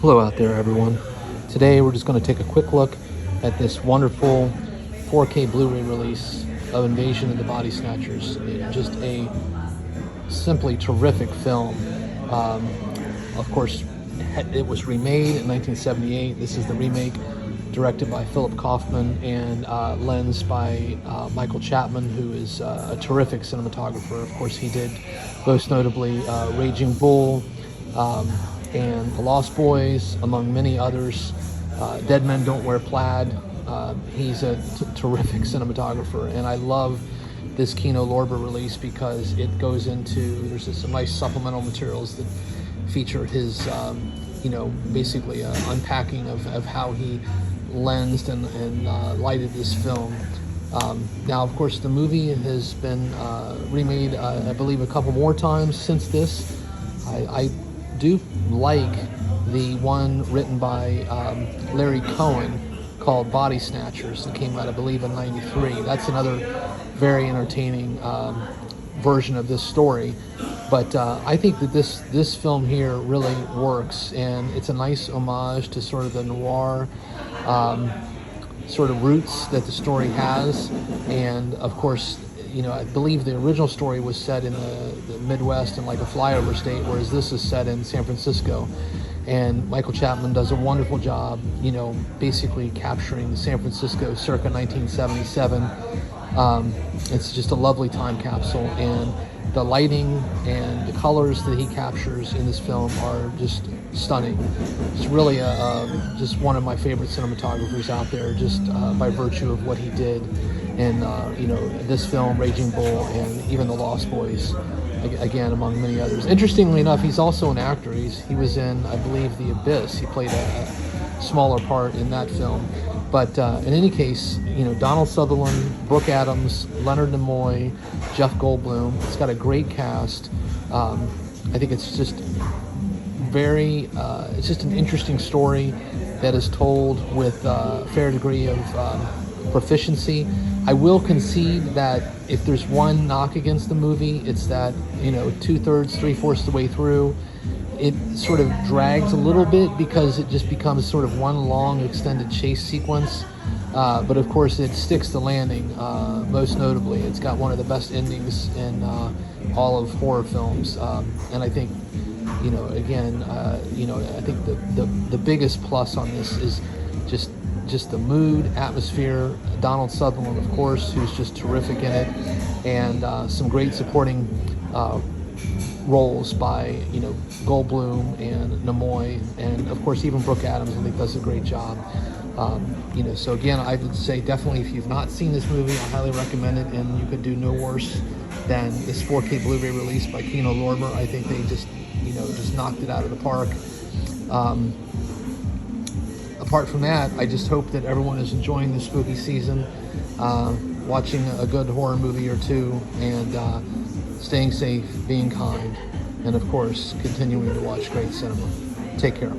Hello out there, everyone. Today we're just going to take a quick look at this wonderful 4K Blu-ray release of Invasion of the Body Snatchers. Just a simply terrific film. Of course, it was remade in 1978. This is the remake, directed by Philip Kaufman and lensed by Michael Chapman, who is a terrific cinematographer. Of course, he did most notably Raging Bull, and The Lost Boys, among many others. Dead Men Don't Wear Plaid. He's a terrific cinematographer, and I love this Kino Lorber release because it goes into, there's some nice supplemental materials that feature his, basically unpacking of how he lensed and lighted this film. Now, of course, the movie has been remade, I believe, a couple more times since this. I do like the one written by Larry Cohen called Body Snatchers that came out, I believe, in '93. That's another very entertaining version of this story. But I think that this film here really works, and it's a nice homage to sort of the noir sort of roots that the story has. And of course, I believe the original story was set in the Midwest in like a flyover state, whereas this is set in San Francisco. And Michael Chapman does a wonderful job, basically capturing San Francisco circa 1977. It's just a lovely time capsule, and the lighting and the colors that he captures in this film are just stunning. It's really just one of my favorite cinematographers out there, just by virtue of what he did in this film, Raging Bull, and even The Lost Boys, again, among many others. Interestingly enough, he's also an actor. He was in, I believe, The Abyss. He played a smaller part in that film. But in any case, Donald Sutherland, Brooke Adams, Leonard Nimoy, Jeff Goldblum. It's got a great cast. I think it's just it's just an interesting story that is told with a fair degree of proficiency. I will concede that if there's one knock against the movie, it's that, 2/3, 3/4 the way through, it sort of drags a little bit because it just becomes sort of one long extended chase sequence. But of course, it sticks the landing. Most notably, it's got one of the best endings in all of horror films. And I think, I think the biggest plus on this is just the mood, atmosphere. Donald Sutherland, of course, who's just terrific in it, and some great supporting roles by Goldblum and Nimoy, and of course even Brooke Adams, I think, does a great job. So again, I would say definitely, if you've not seen this movie, I highly recommend it, and you could do no worse than this 4K Blu-ray release by Kino Lorber. I think they just knocked it out of the park. Apart from that, I just hope that everyone is enjoying the spooky season, watching a good horror movie or two, and staying safe, being kind, and of course, continuing to watch great cinema. Take care.